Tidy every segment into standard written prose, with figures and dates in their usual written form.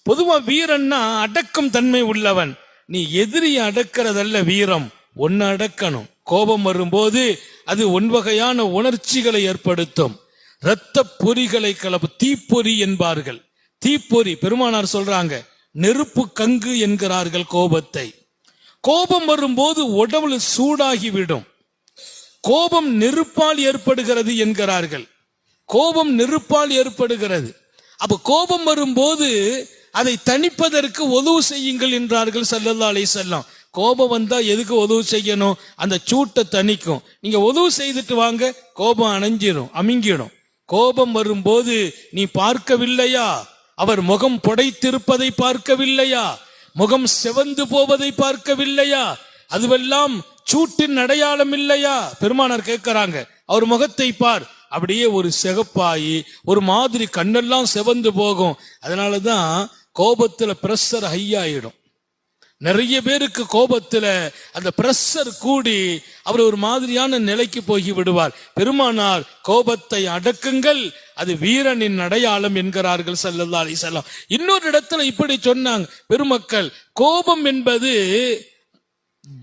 பொதுவா வீரன்னா அடக்கம் தன்மை உள்ளவன். நீ எதிரியை அடக்கிறதல்ல வீரம், ஒன்னு அடக்கணும். கோபம் வரும்போது அது ஒன்வகையான உணர்ச்சிகளை ஏற்படுத்தும். இரத்த பொறிகளை கலப்பு, தீப்பொறி என்பார்கள். தீப்பொறி பெருமானார் சொல்றாங்க, நெருப்பு கங்கு என்கிறார்கள் கோபத்தை. கோபம் வரும்போது உடம்புல சூடாகிவிடும். கோபம் நெருப்பால் ஏற்படுகிறது என்கிறார்கள். கோபம் நெருப்பால் ஏற்படுகிறது. அப்ப கோபம் வரும்போது அதை தணிப்பதற்கு உதவு செய்யுங்கள் என்றார்கள் ஸல்லல்லாஹு அலைஹி வஸல்லம். கோபம் வந்தா எதுக்கு உதவு செய்யணும்? அந்த சூட்டை தணிக்கும். நீங்க உதவு செய்துட்டு வாங்க, கோபம் அணைஞ்சிடும், அமிங்கிடும். கோபம் வரும்போது நீ பார்க்கவில்லையா, அவர் முகம் புடைத்திருப்பதை பார்க்கவில்லையா, முகம் செவந்து போவதை பார்க்கவில்லையா, அதுவெல்லாம் சூட்டின் அடையாளம் இல்லையா? பெருமானார் கேட்கிறாங்க, அவர் முகத்தை பார், அப்படியே ஒரு சிகப்பாயி ஒரு மாதிரி கண்ணெல்லாம் செவந்து போகும். அதனாலதான் கோபத்துல பிரஷர் ஹை ஆயிடும். நிறைய பேருக்கு கோபத்துல அந்த பிரஷர் கூடி அவர் ஒரு மாதிரியான நிலைக்கு போய் விடுவார். பெருமானார் கோபத்தை அடக்குங்கள், அது வீரனின் அடையாளம் என்கிறார்கள் ஸல்லல்லாஹு அலைஹி வஸல்லம். இன்னொரு இடத்துல இப்படி சொன்னாங்க பெருமக்கள், கோபம் என்பது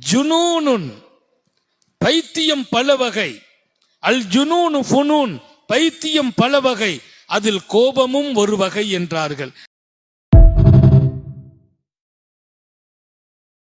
ஜுனூனுன், பைத்தியம் பல வகை. அல் ஜுனூனு ஃபுனூன், பைத்தியம் பல வகை, அதில் கோபமும் ஒரு வகை என்றார்கள்.